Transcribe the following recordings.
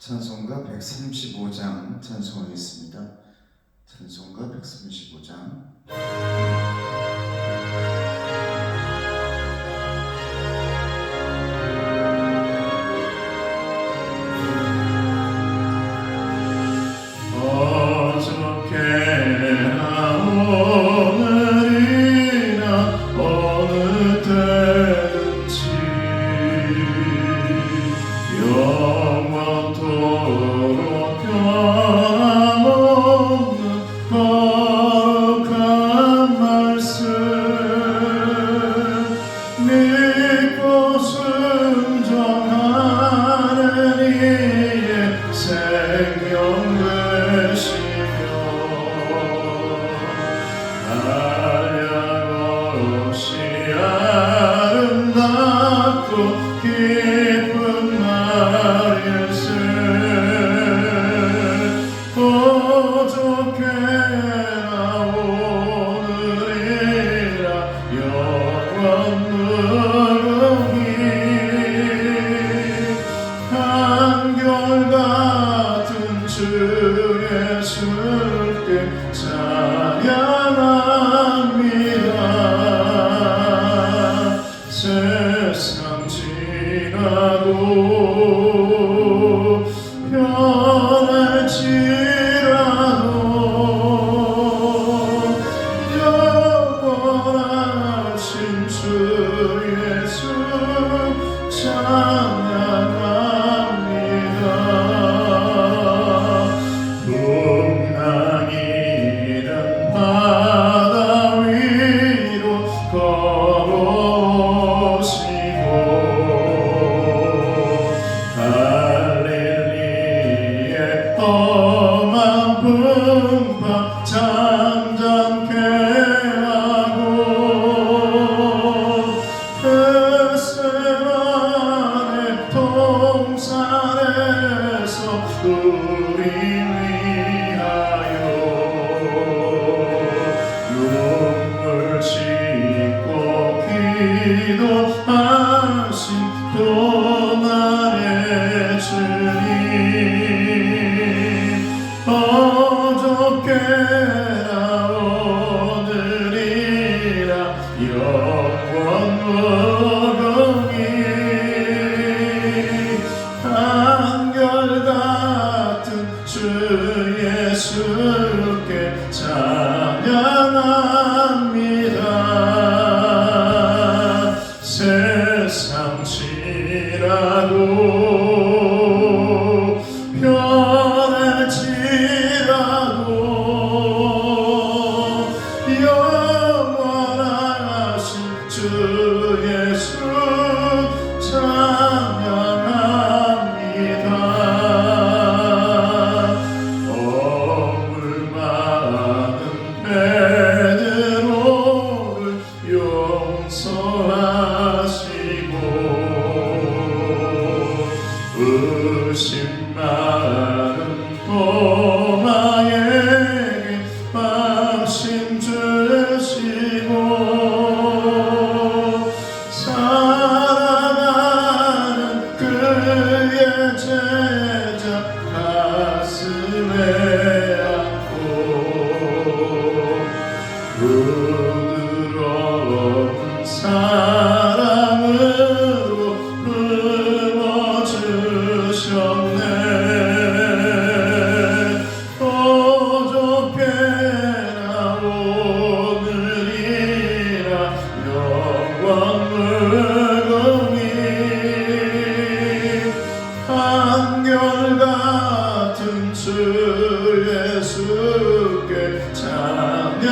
찬송가 135장 찬송하겠습니다. 찬송가 135장. 세상 지나도 변할지라도 영원하신 주 예수 찬양합니다. 풍랑이는 바다 위로 걸어오시고 갈릴리의 험한 풍파 잠잠케 하고 겟세마네 동산에서 우리 위하여 눈물 짓고 기도하신 고난의 주님, 어저께나 오늘이라 영원 무궁히 한결같은 주 예수께 찬양합니다. 세상 지나도 변할지라도 영원하신 주 예수 찬양합니다. 어물 많은 베드로를 용서하시고 의심 많은 도마에게 방심 주시고 사랑하는 그의 제자 가슴에 안고 부드러운 사랑으로 품어주셨네. 어저께나 오늘이라 영원 무궁히 한결같은 주 예수께 찬양합니다.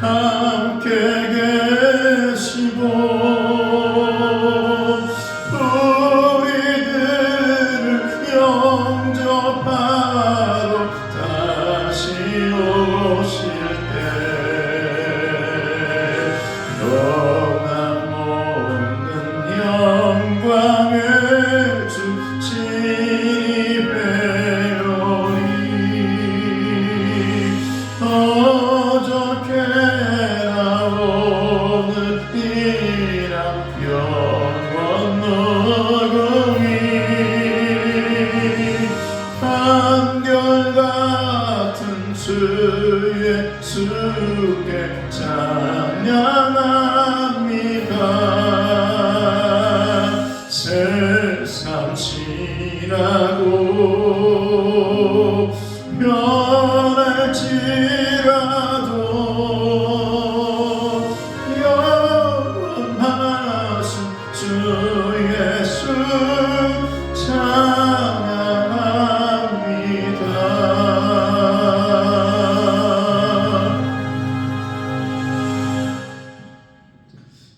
함께 계시고 우리들을 영접하러 다시 오실 때 변함없는 영광을 주 지배하리. 어저께나 오늘이나 영원 무궁히 한결같은 주 예수께 찬양합니다. 세상 지나고 변할지라도 영원하신 주 예수 찬양합니다.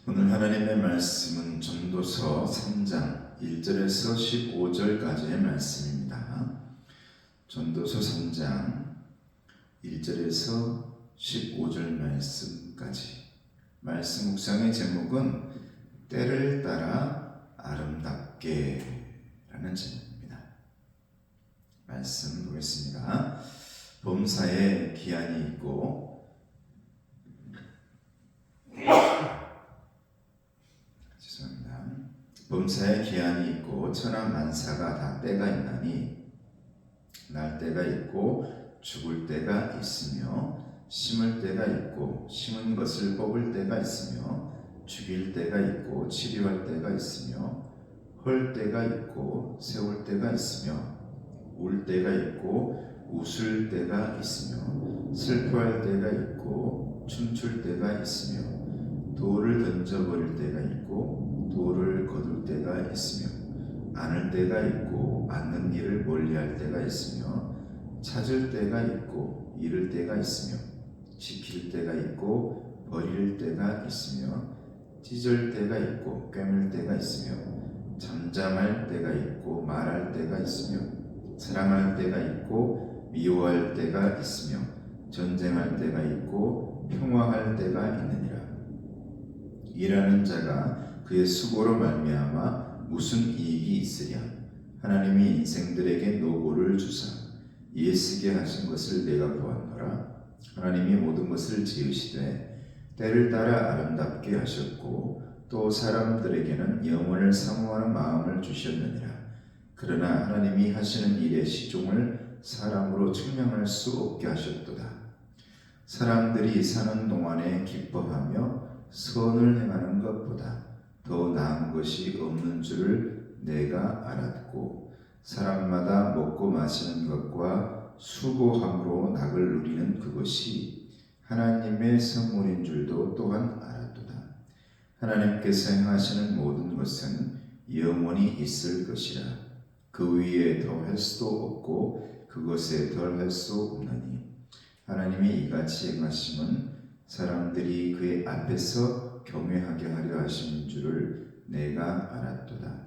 오늘 하나님의 말씀은 전도서 3장 1절에서 15절까지의 말씀입니다. 전도서 3장 1절에서 15절 말씀까지. 말씀 묵상의 제목은 때를 따라 아름답게 라는 제목입니다. 말씀 보겠습니다. 범사에 기한이 있고 죄송합니다. 범사에 기한이 있고 천하만사가 다 때가 있나니 날 때가 있고 죽을 때가 있으며 심을 때가 있고 심은 것을 뽑을 때가 있으며 죽일 때가 있고 치료할 때가 있으며 헐 때가 있고 세울 때가 있으며 울 때가 있고 웃을 때가 있으며 슬퍼할 때가 있고 춤출 때가 있으며 돌을 던져버릴 때가 있고 돌을 거둘 때가 있으며 안을 때가 있고 않는 일을 멀리할 때가 있으며 찾을 때가 있고 잃을 때가 있으며 지킬 때가 있고 버릴 때가 있으며 찢을 때가 있고 꿰맬 때가 있으며 잠잠할 때가 있고 말할 때가 있으며 사랑할 때가 있고 미워할 때가 있으며 전쟁할 때가 있고 평화할 때가 있느니라. 일하는 자가 그의 수고로 말미암아 무슨 이익이 있으랴. 하나님이 인생들에게 노고를 주사 이에 쓰게 하신 것을 내가 보았노라. 하나님이 모든 것을 지으시되 때를 따라 아름답게 하셨고 또 사람들에게는 영원을 사모하는 마음을 주셨느니라. 그러나 하나님이 하시는 일의 시종을 사람으로 측량할 수 없게 하셨도다. 사람들이 사는 동안에 기뻐하며 선을 행하는 것보다 더 나은 것이 없는 줄을 내가 알았고 사람마다 먹고 마시는 것과 수고함으로 낙을 누리는 그것이 하나님의 선물인 줄도 또한 알았도다. 하나님께서 행하시는 모든 것은 영원히 있을 것이라. 그 위에 더할 수도 없고 그것에 덜할 수 없나니 하나님이 이같이 행하심은 사람들이 그의 앞에서 경외하게 하려 하심인 줄을 내가 알았도다.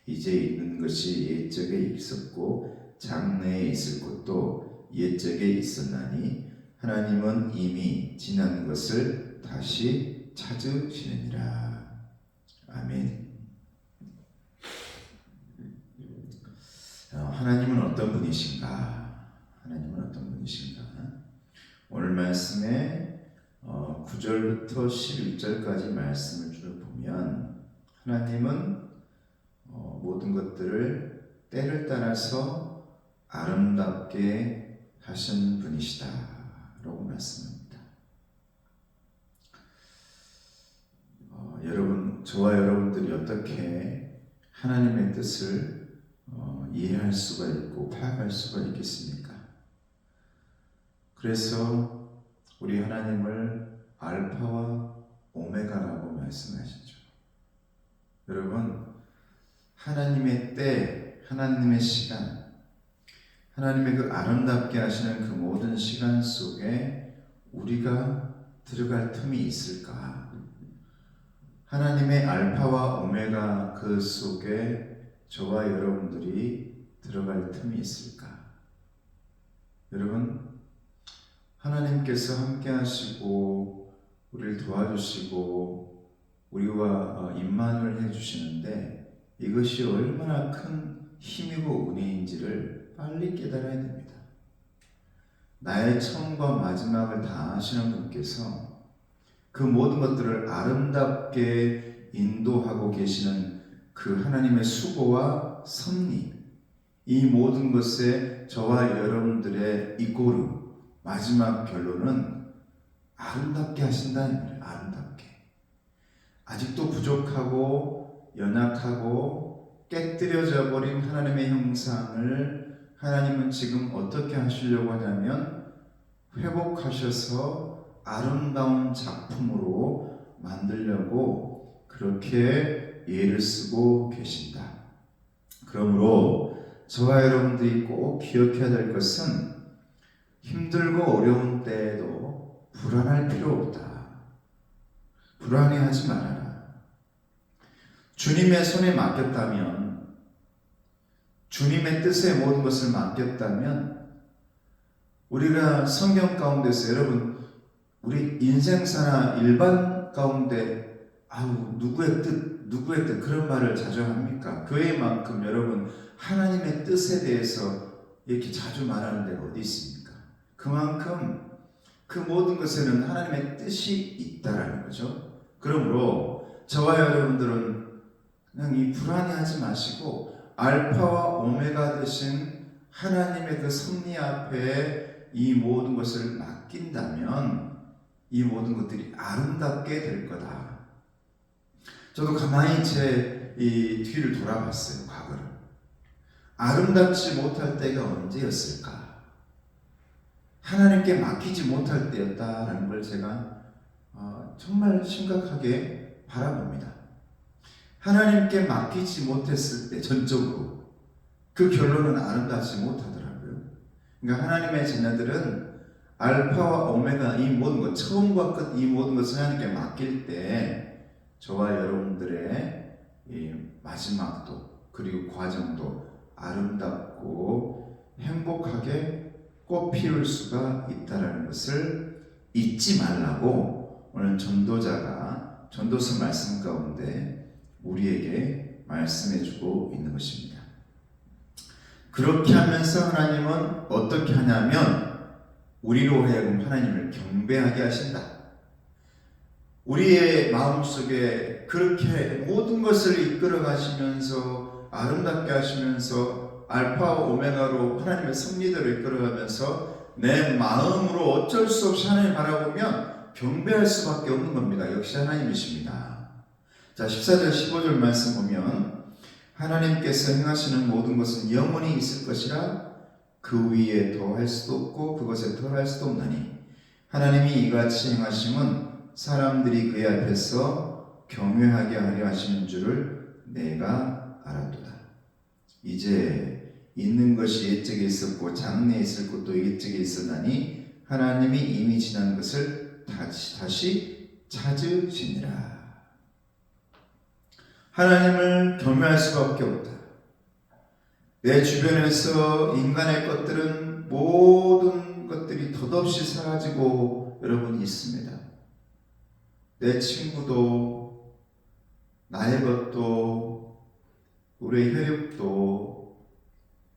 이제 있는 것이 옛적에 있었고 장래에 있을 것도 옛적에 있었나니 하나님은 이미 지난 것을 다시 찾으시느니라. 아멘. 하나님은 어떤 분이신가? 하나님은 어떤 분이신가? 오늘 말씀에 9절부터 11절까지 말씀을 쭉 보면 하나님은 모든 것들을 때를 따라서 아름답게 하신 분이시다 라고 말씀합니다. 여러분, 저와 여러분들이 어떻게 하나님의 뜻을 이해할 수가 있고 파악할 수가 있겠습니까? 그래서 우리 하나님을 알파와 오메가라고 말씀하시죠. 여러분, 하나님의 때, 하나님의 시간, 하나님의 그 아름답게 하시는 그 모든 시간 속에 우리가 들어갈 틈이 있을까? 하나님의 알파와 오메가 그 속에 저와 여러분들이 들어갈 틈이 있을까? 여러분, 하나님께서 함께 하시고 우리를 도와주시고 우리와 임만을 해주시는데 이것이 얼마나 큰 힘이고 은혜인지를 빨리 깨달아야 됩니다. 나의 처음과 마지막을 다 아시는 분께서 그 모든 것들을 아름답게 인도하고 계시는 그 하나님의 수고와 섭리, 이 모든 것에 저와 여러분들의 이꼬르 마지막 결론은 아름답게 하신다는 거예요. 아름답게. 아직도 부족하고 연약하고 깨뜨려져 버린 하나님의 형상을 하나님은 지금 어떻게 하시려고 하냐면 회복하셔서 아름다운 작품으로 만들려고 그렇게 애를 쓰고 계신다. 그러므로 저와 여러분들이 꼭 기억해야 될 것은 힘들고 어려운 때에도 불안할 필요 없다. 불안해하지 말아라. 주님의 손에 맡겼다면, 주님의 뜻에 모든 것을 맡겼다면, 우리가 성경 가운데서 여러분, 우리 인생사나 일반 가운데 누구의 뜻 그런 말을 자주 합니까? 교회만큼 여러분 하나님의 뜻에 대해서 이렇게 자주 말하는 데가 어디 있습니까? 그만큼 그 모든 것에는 하나님의 뜻이 있다라는 거죠. 그러므로 저와 여러분들은 그냥 이 불안해하지 마시고 알파와 오메가 되신 하나님의 그 섭리 앞에 이 모든 것을 맡긴다면 이 모든 것들이 아름답게 될 거다. 저도 가만히 제 이 뒤를 돌아봤어요. 과거를. 아름답지 못할 때가 언제였을까? 하나님께 맡기지 못할 때였다라는 걸 제가 정말 심각하게 바라봅니다. 하나님께 맡기지 못했을 때 전적으로 그 결론은 아름답지 못하더라고요. 그러니까 하나님의 자녀들은 알파와 오메가 이 모든 것, 처음과 끝 이 모든 것을 하나님께 맡길 때 저와 여러분들의 이 마지막도 그리고 과정도 아름답고 행복하게 꽃 피울 수가 있다는 것을 잊지 말라고 오늘 전도자가 전도서 말씀 가운데 우리에게 말씀해주고 있는 것입니다. 그렇게 하면서 하나님은 어떻게 하냐면 우리로 하여금 하나님을 경배하게 하신다. 우리의 마음속에 그렇게 모든 것을 이끌어 가시면서 아름답게 하시면서 알파와 오메가로 하나님의 섭리대로 이끌어가면서 내 마음으로 어쩔 수 없이 하나님 바라보면 경배할 수밖에 없는 겁니다. 역시 하나님이십니다. 자, 14절 15절 말씀 보면 하나님께서 행하시는 모든 것은 영원히 있을 것이라 그 위에 더할 수도 없고 그것에 덜할 수도 없나니 하나님이 이같이 행하심은 사람들이 그의 앞에서 경외하게 하려 하시는 줄을 내가 알았도다. 이제 있는 것이 옛적에 있었고 장래에 있을 것도 옛적에 있었나니 하나님이 이미 지난 것을 다시 찾으시니라. 하나님을 경외할 수밖에 없다. 내 주변에서 인간의 것들은 모든 것들이 덧없이 사라지고 여러분 있습니다. 내 친구도 나의 것도 우리의 혈육도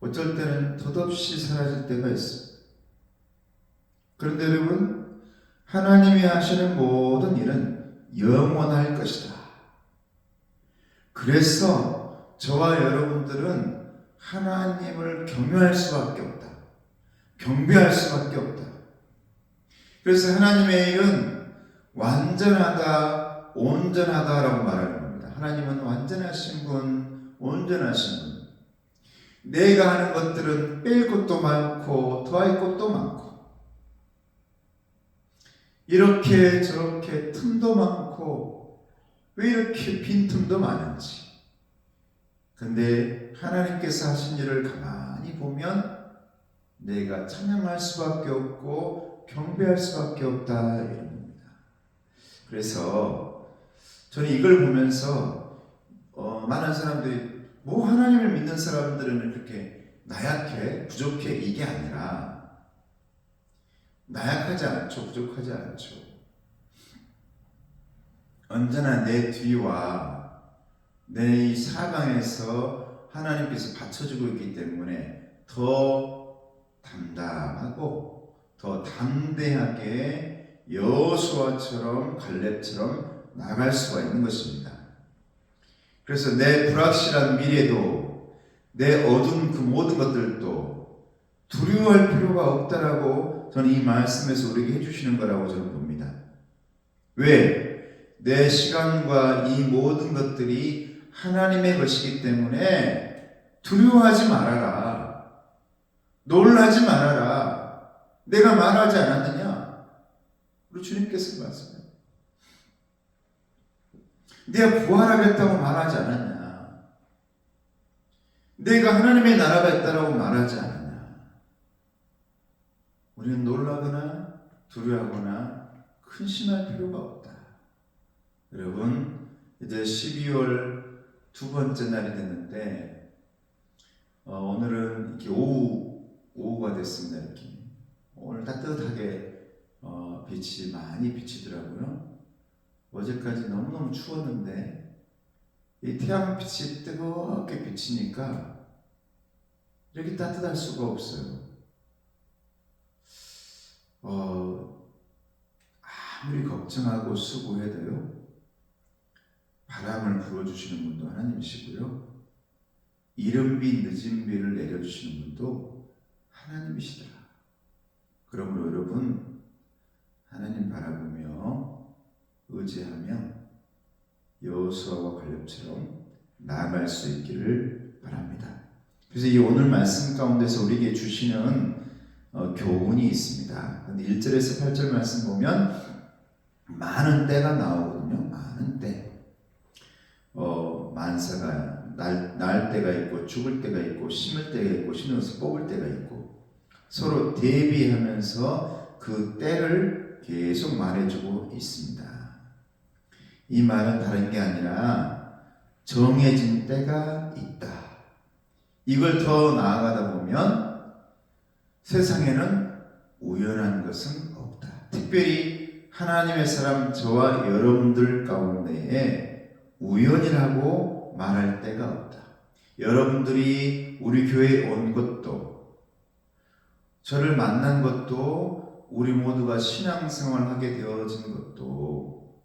어쩔 때는 덧없이 사라질 때가 있어요. 그런데 여러분 하나님이 하시는 모든 일은 영원할 것이다. 그래서 저와 여러분들은 하나님을 경외할 수밖에 없다. 경배할 수밖에 없다. 그래서 하나님의 일은 완전하다, 온전하다라고 말하는 겁니다. 하나님은 완전하신 분, 온전하신 분. 내가 하는 것들은 뺄 것도 많고 더할 것도 많고 이렇게 저렇게 틈도 많고 왜 이렇게 빈틈도 많은지. 근데 하나님께서 하신 일을 가만히 보면 내가 찬양할 수밖에 없고 경배할 수밖에 없다 이런 겁니다. 그래서 저는 이걸 보면서 많은 사람들이 뭐 하나님을 믿는 사람들은 이렇게 나약해, 부족해 이게 아니라 나약하지 않죠, 부족하지 않죠. 언제나 내 뒤와 내 이 사방에서 하나님께서 받쳐주고 있기 때문에 더 담담하고 더 담대하게 여호수아처럼 갈렙처럼 나갈 수가 있는 것입니다. 그래서 내 불확실한 미래도 내 어두운 그 모든 것들도 두려워할 필요가 없다라고 저는 이 말씀에서 우리에게 해주시는 거라고 저는 봅니다. 왜? 내 시간과 이 모든 것들이 하나님의 것이기 때문에 두려워하지 말아라. 놀라지 말아라. 내가 말하지 않았느냐? 우리 주님께서 말씀해요. 내가 부활하겠다고 말하지 않았냐? 내가 하나님의 나라가 있다라고 말하지 않았냐? 우리는 놀라거나 두려워하거나 근심할 필요가 없다. 여러분, 이제 12월 두 번째 날이 됐는데 오늘은 이렇게 오후가 됐습니다. 이렇게 오늘 따뜻하게 빛이 많이 비치더라고요. 어제까지 너무너무 추웠는데 이 태양빛이 뜨겁게 비치니까 이렇게 따뜻할 수가 없어요. 아무리 걱정하고 수고해도요, 바람을 불어주시는 분도 하나님이시고요, 이른 비 늦은 비를 내려주시는 분도 하나님이시더라. 그러므로 여러분, 하나님 바라보며 의지하며 여호수아와 갈렙처럼 나아갈 수 있기를 바랍니다. 그래서 이 오늘 말씀 가운데서 우리에게 주시는 교훈이 있습니다. 1절에서 8절 말씀 보면 많은 때가 나오거든요. 많은 때. 만사가 날 때가 있고 죽을 때가 있고 심을 때가 있고 심어서 뽑을 때가 있고 서로 대비하면서 그 때를 계속 말해주고 있습니다. 이 말은 다른 게 아니라 정해진 때가 있다. 이걸 더 나아가다 보면 세상에는 우연한 것은 없다. 특별히 하나님의 사람 저와 여러분들 가운데에 우연이라고 말할 때가 없다. 여러분들이 우리 교회에 온 것도, 저를 만난 것도, 우리 모두가 신앙생활을 하게 되어진 것도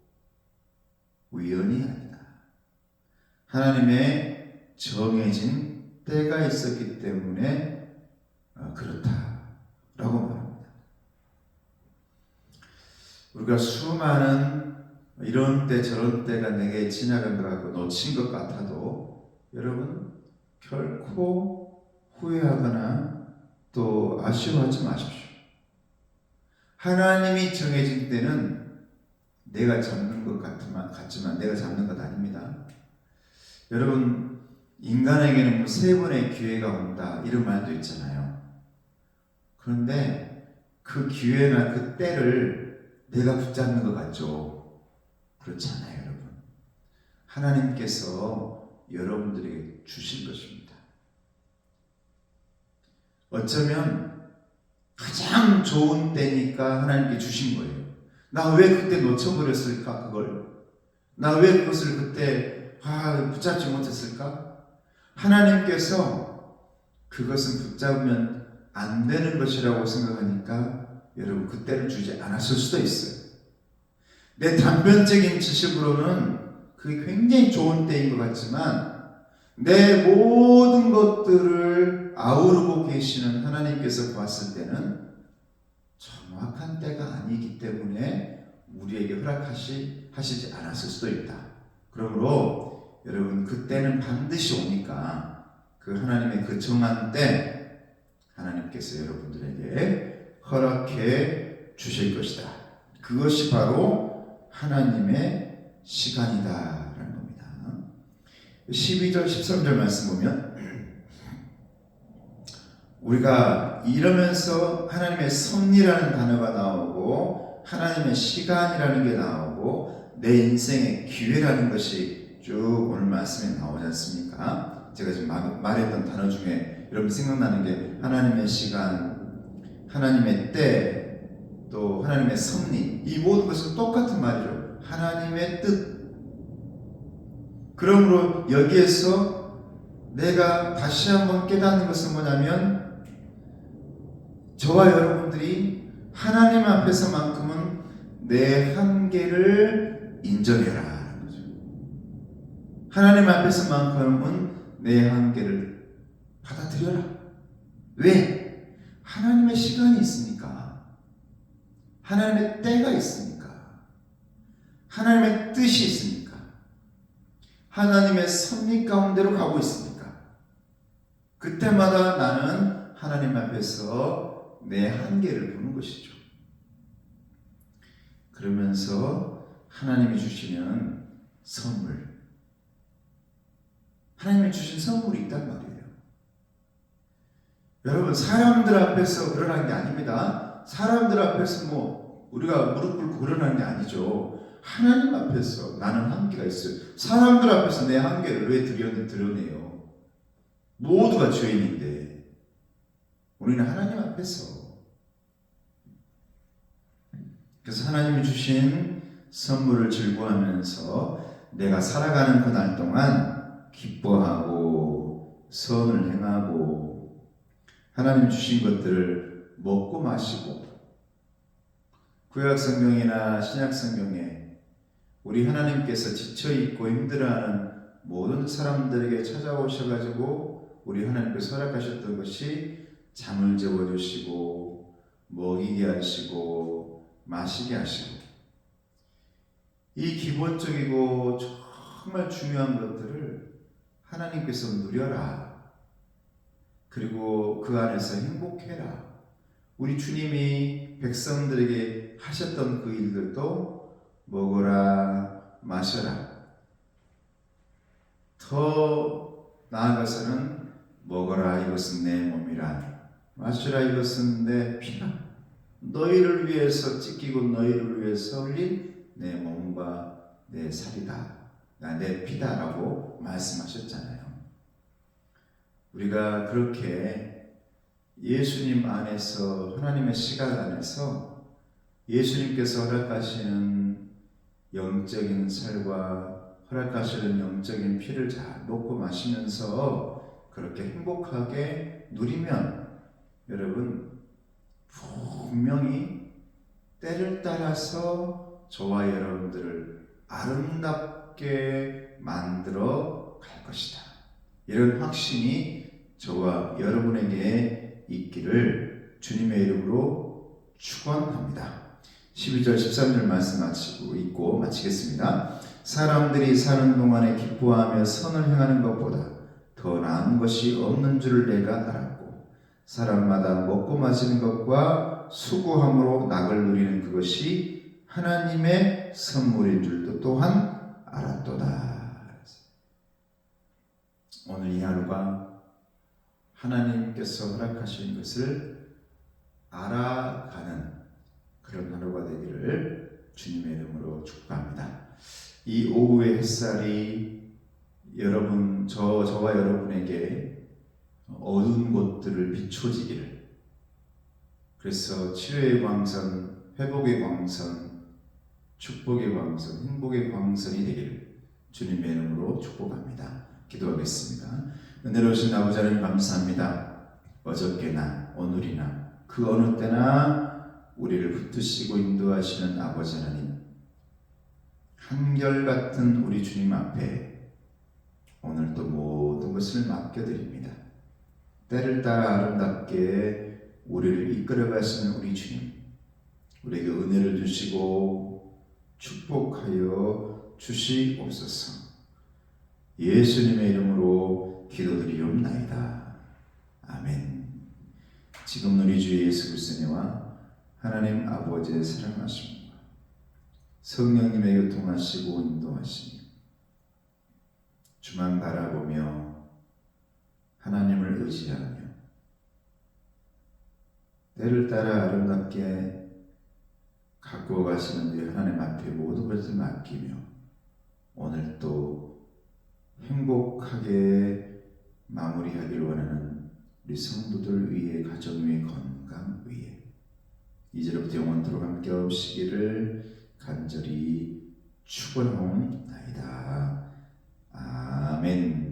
우연이 아니다. 하나님의 정해진 때가 있었기 때문에 그렇다라고 말합니다. 우리가 수많은 이런 때 저런 때가 내게 지나간 것 같고 놓친 것 같아도 여러분 결코 후회하거나 또 아쉬워하지 마십시오. 하나님이 정해진 때는 내가 잡는 것 같지만 내가 잡는 것 아닙니다. 여러분, 인간에게는 3번의 기회가 온다 이런 말도 있잖아요. 그런데 그 기회나 그 때를 내가 붙잡는 것 같죠? 그렇지 않아요, 여러분. 하나님께서 여러분들에게 주신 것입니다. 어쩌면 가장 좋은 때니까 하나님께 주신 거예요. 나 왜 그때 놓쳐버렸을까, 그걸? 나 왜 그것을 그때 붙잡지 못했을까? 하나님께서 그것은 붙잡으면 안 되는 것이라고 생각하니까 여러분 그때를 주지 않았을 수도 있어요. 내 단편적인 지식으로는 그게 굉장히 좋은 때인 것 같지만 내 모든 것들을 아우르고 계시는 하나님께서 봤을 때는 정확한 때가 아니기 때문에 우리에게 허락하시지 않았을 수도 있다. 그러므로 여러분 그때는 반드시 오니까 그 하나님의 그 정한 때 하나님께서 여러분들에게 허락해 주실 것이다. 그것이 바로 하나님의 시간이다라는 겁니다. 12절 13절 말씀 보면 우리가 이러면서 하나님의 섭리라는 단어가 나오고 하나님의 시간이라는 게 나오고 내 인생의 기회라는 것이 쭉 오늘 말씀에 나오지 않습니까? 제가 지금 말했던 단어 중에 여러분 생각나는 게 하나님의 시간, 하나님의 때, 또 하나님의 섭리, 이 모든 것은 똑같은 말이죠. 하나님의 뜻. 그러므로 여기에서 내가 다시 한번 깨닫는 것은 뭐냐면 저와 여러분들이 하나님 앞에서만큼은 내 한계를 인정해라 하는 거죠. 하나님 앞에서만큼은 내 한계를 받아들여라. 왜? 하나님의 시간이 있으니까. 하나님의 때가 있으니까. 하나님의 뜻이 있으니까. 하나님의 섭리 가운데로 가고 있으니까. 그때마다 나는 하나님 앞에서 내 한계를 보는 것이죠. 그러면서 하나님이 주시는 선물, 하나님이 주신 선물이 있단 말이에요. 여러분, 사람들 앞에서 그러는 게 아닙니다. 사람들 앞에서 우리가 무릎 꿇고 그러는 게 아니죠. 하나님 앞에서 나는 한계가 있어요. 사람들 앞에서 내 한계를 왜 드러내요? 모두가 죄인인데 우리는 하나님 앞에서. 그래서 하나님이 주신 선물을 즐거워하면서 내가 살아가는 그날 동안 기뻐하고 선을 행하고 하나님 주신 것들을 먹고 마시고, 구약 성경이나 신약 성경에 우리 하나님께서 지쳐있고 힘들어하는 모든 사람들에게 찾아오셔가지고 우리 하나님께서 허락하셨던 것이 잠을 재워주시고 먹이게 하시고 마시게 하시고, 이 기본적이고 정말 중요한 것들을 하나님께서 누려라. 그리고 그 안에서 행복해라. 우리 주님이 백성들에게 하셨던 그 일들도 먹어라, 마셔라. 더 나아가서는 먹어라, 이것은 내 몸이라. 마셔라, 이것은 내 피라. 너희를 위해서 찢기고 너희를 위해서 흘린 내 몸과 내 살이다. 내 피다라고 말씀하셨잖아요. 우리가 그렇게 예수님 안에서, 하나님의 시간 안에서 예수님께서 허락하시는 영적인 살과 허락하시는 영적인 피를 잘 먹고 마시면서 그렇게 행복하게 누리면 여러분 분명히 때를 따라서 저와 여러분들을 아름답게 만들어 갈 것이다. 이런 확신이 저와 여러분에게 있기를 주님의 이름으로 축원합니다. 12절 13절 말씀 마치고 마치겠습니다. 사람들이 사는 동안에 기뻐하며 선을 행하는 것보다 더 나은 것이 없는 줄을 내가 알았고, 사람마다 먹고 마시는 것과 수고함으로 낙을 누리는 그것이 하나님의 선물인 줄도 또한 알았도다. 오늘 이 하루가 하나님께서 허락하신 것을 알아가는 그런 하루가 되기를 주님의 이름으로 축복합니다. 이 오후의 햇살이 저와 여러분에게 어두운 곳들을 비춰지기를, 그래서 치료의 광선, 회복의 광선, 축복의 광선, 행복의 광선이 되기를 주님의 이름으로 축복합니다. 기도하겠습니다. 은혜로우신 아버지 하나님 감사합니다. 어저께나 오늘이나 그 어느 때나 우리를 붙드시고 인도하시는 아버지 하나님, 한결같은 우리 주님 앞에 오늘도 모든 것을 맡겨드립니다. 때를 따라 아름답게 우리를 이끌어가시는 우리 주님, 우리에게 은혜를 주시고 축복하여 주시옵소서. 예수님의 이름으로 기도드리옵나이다. 아멘. 지금 우리 주 예수 그리스도와 하나님 아버지의 사랑하심과 성령님의 교통하시고 인도하시니 주만 바라보며 하나님을 의지하며 때를 따라 아름답게 갖고 가시는데 하나님 앞에 모든 것을 맡기며 오늘 또 행복하게 마무리하길 원하는 우리 성도들 위해, 가정 위해, 건강 위해 이제부터 영원토록 함께 하시기를 간절히 축원하옵나이다. 아멘.